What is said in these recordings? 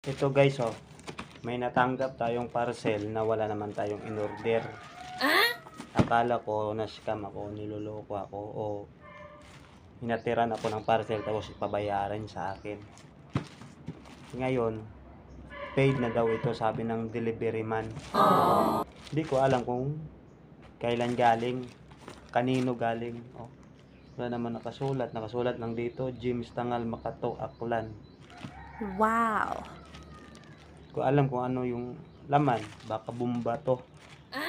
Ito guys, oh, may natanggap tayong parcel na wala naman tayong in-order. Akala ko na-scam ako, niloloko ako, o hinatiran ako ng parcel tapos ipabayaran sa akin. Ngayon, paid na daw ito, sabi ng delivery man. Hindi ko alam kung kailan galing, kanino galing. Oh, wala naman nakasulat lang dito, James Tangal Makato, Aklan. Wow! Ko alam kung ano yung laman, baka bomba to.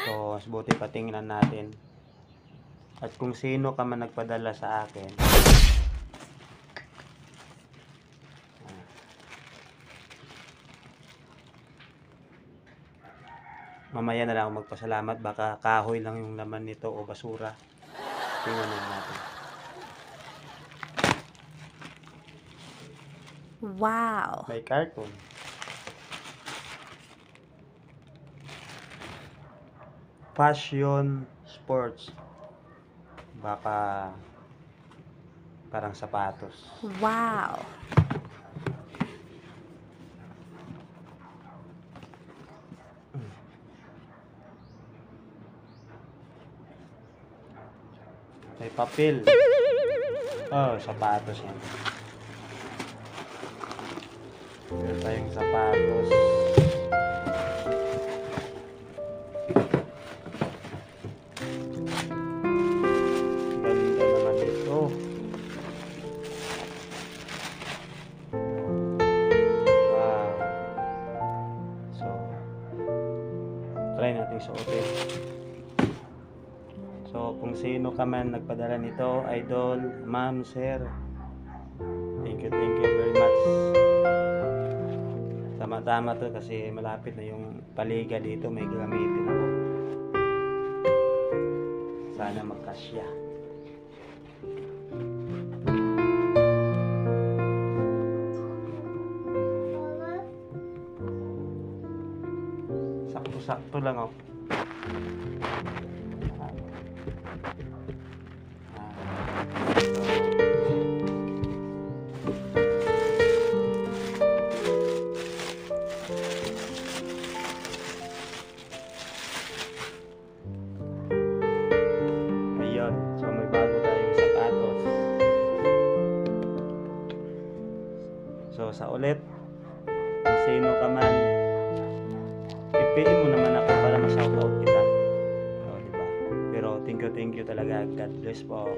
So, buti patingnan natin. At kung sino ka man nagpadala sa akin. Mamaya na lang ako magpasalamat, baka kahoy lang yung laman nito o basura. Tingnan natin. Wow! May carton. Passion Sports. Baka parang sapatos. Wow! May papel. Oh, sapatos yan. Meron tayong sapatos. Ganda naman ito. Wow. So, try natin suotin. So, kung sino ka man nagpadala nito, idol, ma'am, sir, thank you very much. Tama-tama to kasi malapit na yung paliga dito, may gagamitin ako. Sana magkasya. Sakto-sakto lang ako. Ayun, so may bago tayong sapatos. So sa ulit, kung sino ka man, ipiin mo naman ako para ma-shoutout kita. O, diba? Pero thank you talaga. God bless po.